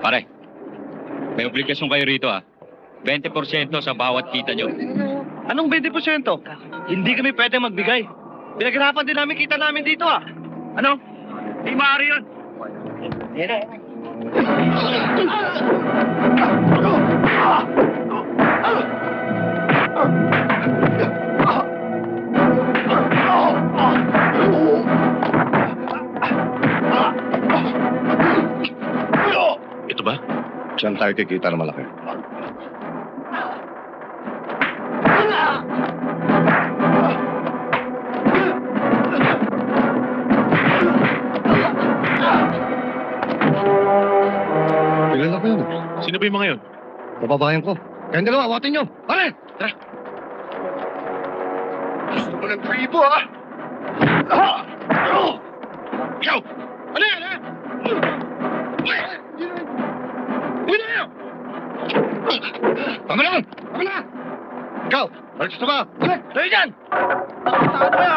Pare, may obligasyon kayo rito 20% sa bawat kita nyo. Anong 20%? Hindi kami pwede magbigay. Pinaghirapan din namin kita namin dito Ano? Di maaari yun. Ito ba? Saan tayo kikita na malaki? Pilan ako yun. Sino ba yung mga yun? Kababayan ko. Kayong dalawa, awatin nyo. Pare! Tara. Gusto mo ng tribo, Ikaw! Ano yan, Uy na kayo! Tama na! Tama na! Ikaw! Balik sa ba? Tayo dyan! Takot kayo,